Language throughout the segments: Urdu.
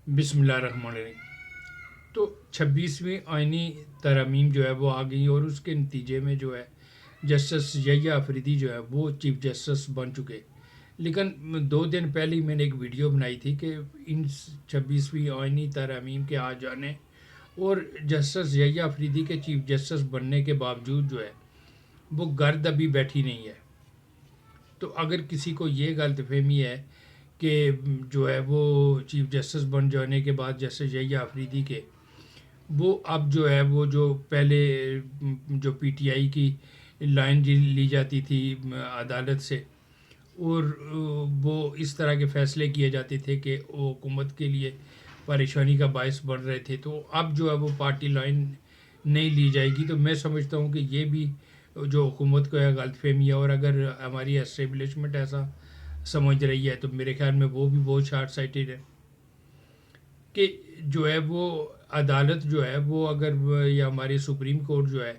بسم اللہ الرحمن الرحیم۔ تو 26ویں آئینی ترامیم جو ہے وہ آ گئی اور اس کے نتیجے میں جو ہے جسٹس یحییٰ آفریدی جو ہے وہ چیف جسٹس بن چکے۔ لیکن 2 دن پہلے ہی میں نے ایک ویڈیو بنائی تھی کہ ان 26ویں آئینی ترامیم کے آ جانے اور جسٹس یحییٰ آفریدی کے چیف جسٹس بننے کے باوجود جو ہے وہ گرد ابھی بیٹھی نہیں ہے۔ تو اگر کسی کو یہ غلط فہمی ہے کہ جو ہے وہ چیف جسٹس بن جانے کے بعد جسٹس یحییٰ آفریدی کے وہ اب جو ہے وہ جو پہلے جو پی ٹی آئی کی لائن لی جاتی تھی عدالت سے اور وہ اس طرح کے فیصلے کیے جاتے تھے کہ وہ حکومت کے لیے پریشانی کا باعث بن رہے تھے، تو اب جو ہے وہ پارٹی لائن نہیں لی جائے گی۔ تو میں سمجھتا ہوں کہ یہ بھی جو حکومت کو ہے غلط فہمی ہے، اور اگر ہماری اسٹیبلشمنٹ ایسا سمجھ رہی ہے تو میرے خیال میں وہ بھی بہت شارٹ سائٹڈ ہے کہ جو ہے وہ عدالت جو ہے وہ اگر یا ہماری سپریم کورٹ جو ہے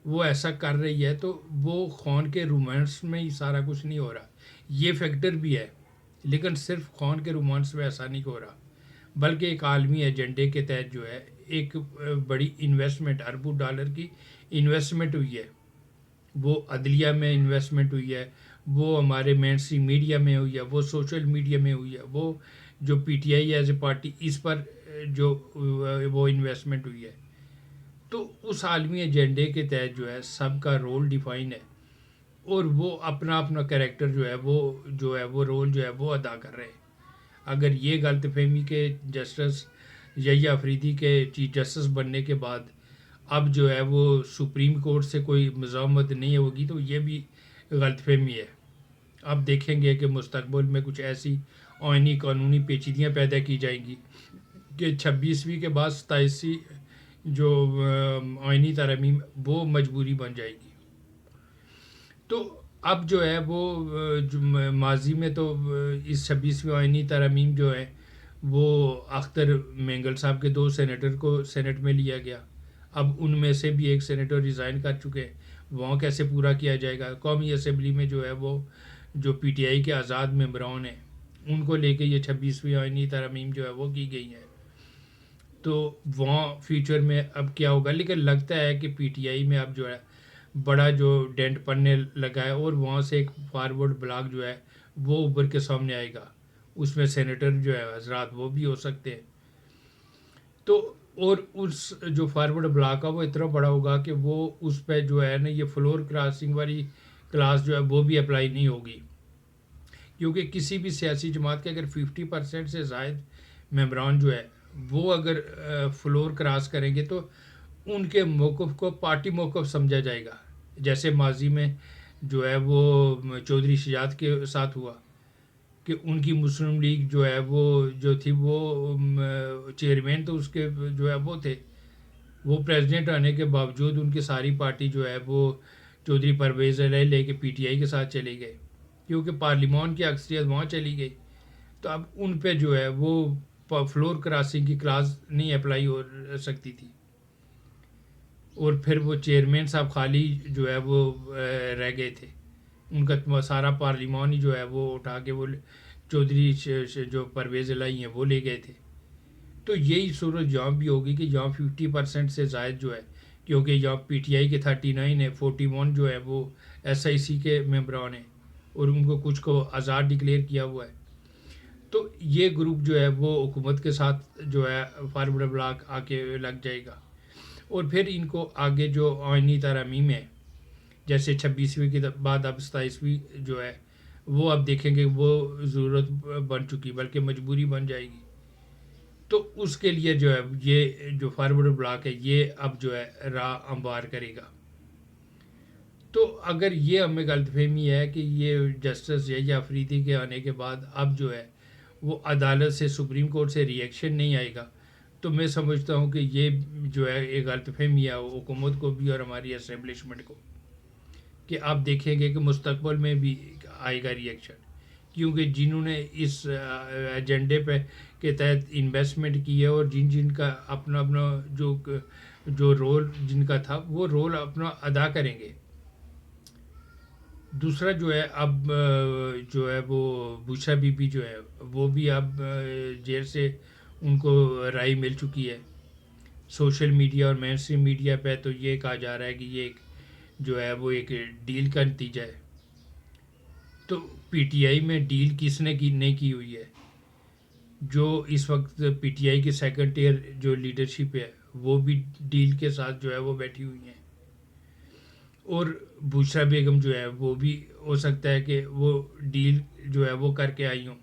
وہ ایسا کر رہی ہے تو وہ خون کے رومانس میں ہی سارا کچھ نہیں ہو رہا، یہ فیکٹر بھی ہے، لیکن صرف خون کے رومانس میں ایسا نہیں ہو رہا، بلکہ ایک عالمی ایجنڈے کے تحت جو ہے ایک بڑی انویسٹمنٹ اربوں ڈالر کی انویسٹمنٹ ہوئی ہے، وہ عدلیہ میں انویسٹمنٹ ہوئی ہے، وہ ہمارے مین اسٹریم میڈیا میں ہوئی ہے، وہ سوشل میڈیا میں ہوئی ہے، وہ جو P T I as a party اس پر جو وہ انویسٹمنٹ ہوئی ہے۔ تو اس عالمی ایجنڈے کے تحت جو ہے سب کا رول ڈیفائن ہے اور وہ اپنا اپنا کریکٹر جو ہے وہ رول جو ہے وہ ادا کر رہے ہیں۔ اگر یہ غلط فہمی کہ جسٹس یحییٰ آفریدی کے چیف جسٹس بننے کے بعد اب جو ہے وہ سپریم کورٹ سے کوئی مزاحمت نہیں ہوگی تو یہ بھی غلط فہمی ہے۔ اب دیکھیں گے کہ مستقبل میں کچھ ایسی آئینی قانونی پیچیدگیاں پیدا کی جائیں گی کہ 26ویں کے بعد 27 جو آئینی ترامیم وہ مجبوری بن جائے گی۔ تو اب جو ہے وہ ماضی میں تو اس 26ویں آئینی ترامیم جو ہے وہ اختر مینگل صاحب کے 2 سینیٹر کو سینٹ میں لیا گیا، اب ان میں سے بھی ایک سینیٹر ریزائن کر چکے، وہاں کیسے پورا کیا جائے گا؟ قومی اسمبلی میں جو ہے وہ جو پی ٹی آئی کے آزاد ممبران ہیں ان کو لے کے یہ 26ویں آئینی ترامیم جو ہے وہ کی گئی ہیں، تو وہاں فیوچر میں اب کیا ہوگا؟ لیکن لگتا ہے کہ پی ٹی آئی میں اب جو ہے بڑا جو ڈینٹ پڑنے لگا ہے اور وہاں سے ایک فارورڈ بلاک جو ہے وہ ابھر کے سامنے آئے گا، اس میں سینیٹر جو ہے حضرات وہ بھی ہو سکتے ہیں۔ تو اور اس جو فارورڈ بلاک ہے وہ اتنا بڑا ہوگا کہ وہ اس پہ جو ہے نا یہ فلور کراسنگ والی کلاس جو ہے وہ بھی اپلائی نہیں ہوگی، کیونکہ کسی بھی سیاسی جماعت کے اگر 50% سے زائد ممبران جو ہے وہ اگر فلور کراس کریں گے تو ان کے موقف کو پارٹی موقف سمجھا جائے گا، جیسے ماضی میں جو ہے وہ چودھری شجاعت کے ساتھ ہوا کہ ان کی مسلم لیگ جو ہے وہ جو تھی وہ چیئرمین تو اس کے جو ہے وہ تھے، وہ پریزیڈنٹ آنے کے باوجود ان کی ساری پارٹی جو ہے وہ چودھری پرویز علیہ لے کے پی ٹی آئی کے ساتھ چلے گئے، کیونکہ پارلیمان کی اکثریت وہاں چلی گئی، تو اب ان پہ جو ہے وہ فلور کراسنگ کی کلاس نہیں اپلائی ہو سکتی تھی، اور پھر وہ چیئرمین صاحب خالی جو ہے وہ رہ گئے تھے، ان کا سارا پارلیمان ہی جو ہے وہ اٹھا کے وہ چودھری جو پرویز الہی ہیں وہ لے گئے تھے۔ تو یہی صورت جہاں بھی ہوگی کہ جہاں 50% سے زائد جو ہے، کیونکہ یہاں پی ٹی آئی کے 39 ہے، 41 جو ہے وہ ایس آئی سی کے ممبران ہیں اور ان کو کچھ کو آزاد ڈکلیئر کیا ہوا ہے، تو یہ گروپ جو ہے وہ حکومت کے ساتھ جو ہے فارورڈ بلاک آ کے لگ جائے گا، اور پھر ان کو آگے جو آئینی ترامیم ہے جیسے 26ویں کے بعد اب 27ویں جو ہے وہ اب دیکھیں گے وہ ضرورت بن چکی بلکہ مجبوری بن جائے گی، تو اس کے لیے جو ہے یہ جو فارورڈ بلاک ہے یہ اب جو ہے راہ ہموار کرے گا۔ تو اگر یہ ہمیں غلط فہمی ہے کہ یہ جسٹس یحییٰ آفریدی کے آنے کے بعد اب جو ہے وہ عدالت سے سپریم کورٹ سے ری ایکشن نہیں آئے گا، تو میں سمجھتا ہوں کہ یہ جو ہے ایک غلط فہمی ہے حکومت کو بھی اور ہماری اسٹیبلشمنٹ کو، کہ آپ دیکھیں گے کہ مستقبل میں بھی آئے گا ری ایکشن، کیونکہ جنہوں نے اس ایجنڈے پہ کے تحت انویسٹمنٹ کی ہے اور جن کا اپنا اپنا جو رول جن کا تھا وہ رول اپنا ادا کریں گے۔ دوسرا جو ہے اب جو ہے وہ بوشا بی بی جو ہے وہ بھی اب جیل سے ان کو رائے مل چکی ہے. سوشل میڈیا اور مین اسٹریم میڈیا پہ تو یہ کہا جا رہا ہے کہ یہ ایک جو ہے وہ ایک ڈیل کا نتیجہ ہے. تو پی ٹی آئی میں ڈیل کس نے نہیں کی ہوئی ہے؟ جو اس وقت پی ٹی آئی کے سیکنڈ ٹیئر جو لیڈرشپ ہے وہ بھی ڈیل کے ساتھ جو ہے وہ بیٹھی ہوئی ہیں. اور بشرا بیگم جو ہے وہ بھی ہو سکتا ہے کہ وہ ڈیل جو ہے وہ کر کے آئی ہوں.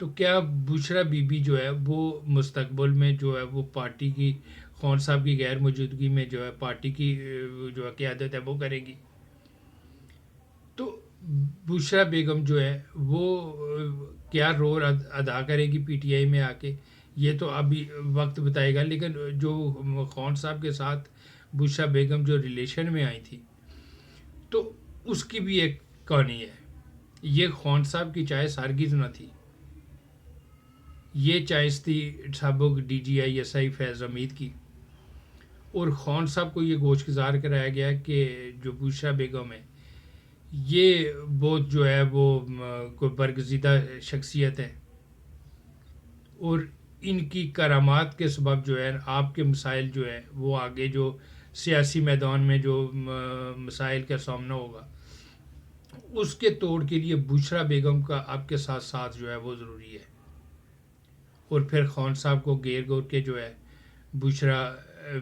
تو کیا بشرا بی بی جو ہے وہ مستقبل میں جو ہے وہ پارٹی کی خان صاحب کی غیر موجودگی میں جو ہے پارٹی کی جو ہے قیادت ہے وہ کرے گی؟ تو بشرا بیگم جو ہے وہ کیا رول ادا کرے گی پی ٹی آئی میں آ کے، یہ تو ابھی وقت بتائے گا. لیکن جو خان صاحب کے ساتھ بشرا بیگم جو ریلیشن میں آئی تھی تو اس کی بھی ایک کہانی ہے. یہ خان صاحب کی چائس ہرگز نہ تھی، یہ چائس تھی سابق D G I S I فیض حمید کی. اور خان صاحب کو یہ گوشگزار کرایا گیا کہ جو بشرا بیگم ہے یہ بہت جو ہے وہ کوئی برگزیدہ شخصیت ہے، اور ان کی کرامات کے سبب جو ہے آپ کے مسائل جو ہے وہ آگے جو سیاسی میدان میں جو مسائل کا سامنا ہوگا اس کے توڑ کے لیے بشرا بیگم کا آپ کے ساتھ ساتھ جو ہے وہ ضروری ہے. اور پھر خان صاحب کو گیر گور کے جو ہے بشرا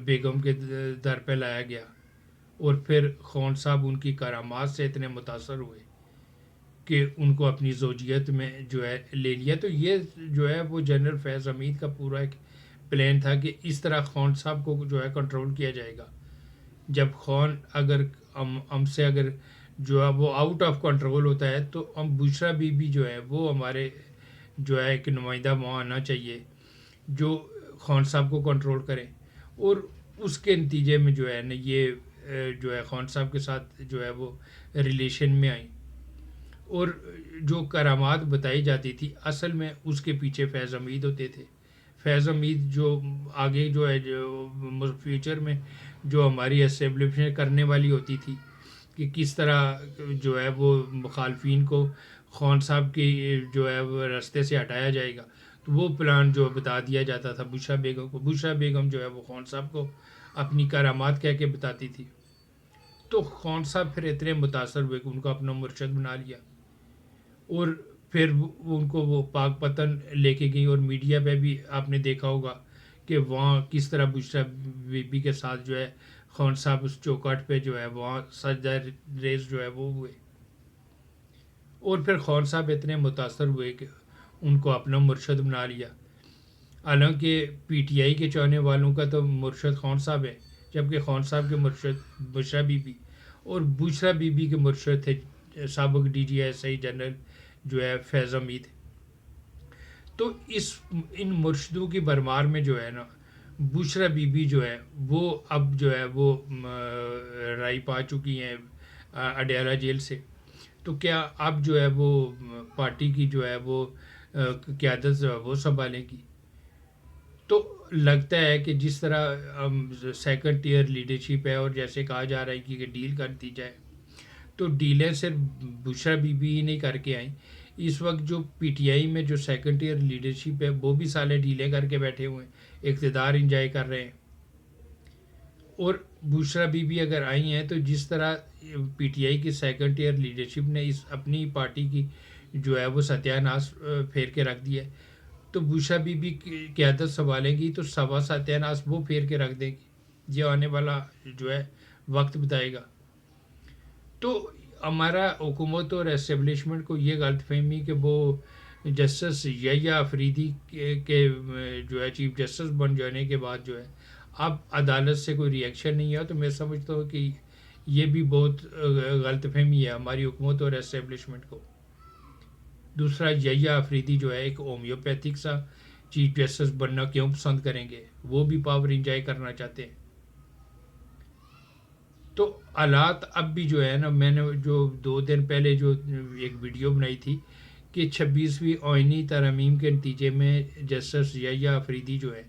بیگم کے در پہ لایا گیا، اور پھر خان صاحب ان کی کرامات سے اتنے متاثر ہوئے کہ ان کو اپنی زوجیت میں جو ہے لے لیا. تو یہ جو ہے وہ جنرل فیض حمید کا پورا ایک پلان تھا کہ اس طرح خان صاحب کو جو ہے کنٹرول کیا جائے گا. جب خان اگر ہم سے اگر جو ہے وہ آؤٹ آف کنٹرول ہوتا ہے تو ہم بشرا بی بی جو ہے وہ ہمارے جو ہے ایک نمائندہ وہاں آنا چاہیے جو خان صاحب کو کنٹرول کرے. اور اس کے نتیجے میں جو ہے نا یہ جو ہے خان صاحب کے ساتھ جو ہے وہ ریلیشن میں آئیں. اور جو کرامات بتائی جاتی تھی اصل میں اس کے پیچھے فیض حمید ہوتے تھے. فیض حمید جو آگے جو ہے جو فیوچر میں جو ہماری اسٹیبلشمنٹ کرنے والی ہوتی تھی کہ کس طرح جو ہے وہ مخالفین کو خان صاحب کی جو ہے وہ راستے سے ہٹایا جائے گا، تو وہ پلان جو بتا دیا جاتا تھا بشرا بیگم کو. بشرا بیگم جو ہے وہ خان صاحب کو اپنی کرامات کہہ کے بتاتی تھی. تو خان صاحب پھر اتنے متاثر ہوئے کہ ان کو اپنا مرشد بنا لیا، اور پھر ان کو وہ پاک پتن لے کے گئی. اور میڈیا پہ بھی آپ نے دیکھا ہوگا کہ وہاں کس طرح بشرا بی بی کے ساتھ جو ہے خان صاحب اس چوکاٹ پہ جو ہے وہاں سجدہ ریز جو ہے وہ ہوئے. اور پھر خان صاحب اتنے متاثر ہوئے کہ ان کو اپنا مرشد بنا لیا. حالانکہ پی ٹی آئی کے چاہنے والوں کا تو مرشد خان صاحب ہے، جبکہ خان صاحب کے مرشد بشرا بی بی، اور بشرا بی بی کے مرشد تھے سابق D G S I general جو ہے فیض حمید. تو ان مرشدوں کی بھرمار میں جو ہے نا بشرا بی بی جو ہے وہ اب جو ہے وہ رہائی پا چکی ہیں اڈیالہ جیل سے. تو کیا اب جو ہے وہ پارٹی کی جو ہے وہ قیادت جو ہے وہ سنبھالیں گی؟ تو لگتا ہے کہ جس طرح سیکنڈ ٹیئر لیڈرشپ ہے اور جیسے کہا جا رہا ہے کہ ڈیل کا نتیجہ ہے، تو ڈیلیں صرف بشرا بی بی ہی نہیں کر کے آئیں. اس وقت جو پی ٹی آئی میں جو سیکنڈ ٹیئر لیڈرشپ ہے وہ بھی سالے ڈیلیں کر کے بیٹھے ہوئے ہیں، اقتدار انجوائے کر رہے ہیں. اور بشرا بی بی اگر آئی ہیں تو جس طرح پی ٹی آئی کی سیکنڈ ٹیئر لیڈرشپ نے اپنی پارٹی کی جو ہے وہ ستیہ ناش پھیر کے رکھ دیا ہے، تو بشرا بی بی قیادت سنبھالیں گی تو سوا ستیہ ناش وہ پھیر کے رکھ دیں گی. یہ آنے والا جو ہے وقت بتائے گا. تو ہمارا حکومت اور اسٹیبلشمنٹ کو یہ غلط فہمی کہ وہ جسٹس یحییٰ آفریدی کے جو ہے چیف جسٹس بن جانے کے بعد جو ہے اب عدالت سے کوئی ری ایکشن نہیں ہے، تو میں سمجھتا ہوں کہ یہ بھی بہت غلط فہمی ہے ہماری حکومت اور اسٹیبلشمنٹ کو. دوسرا، یحییٰ آفریدی جو ہے ایک ہومیوپیتھک سا چیف جسٹس بننا کیوں پسند کریں گے؟ وہ بھی پاور انجوائے کرنا چاہتے ہیں. تو حالات اب بھی جو ہے نا، میں نے جو 2 دن پہلے جو ایک ویڈیو بنائی تھی کہ 26ویں آئینی ترامیم کے نتیجے میں جسٹس یحییٰ آفریدی جو ہے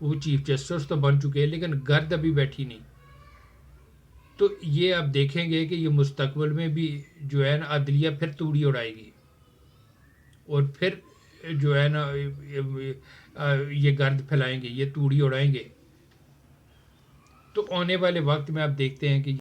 وہ چیف جسٹس تو بن چکے ہیں لیکن گرد ابھی بیٹھی نہیں. تو یہ آپ دیکھیں گے کہ یہ مستقبل میں بھی جو ہے نا عدلیہ پھر توڑی اڑائے گی، اور پھر جو ہے نا یہ گرد پھیلائیں گے، یہ توڑی اڑائیں گے، تو آنے والے وقت میں آپ دیکھتے ہیں کہ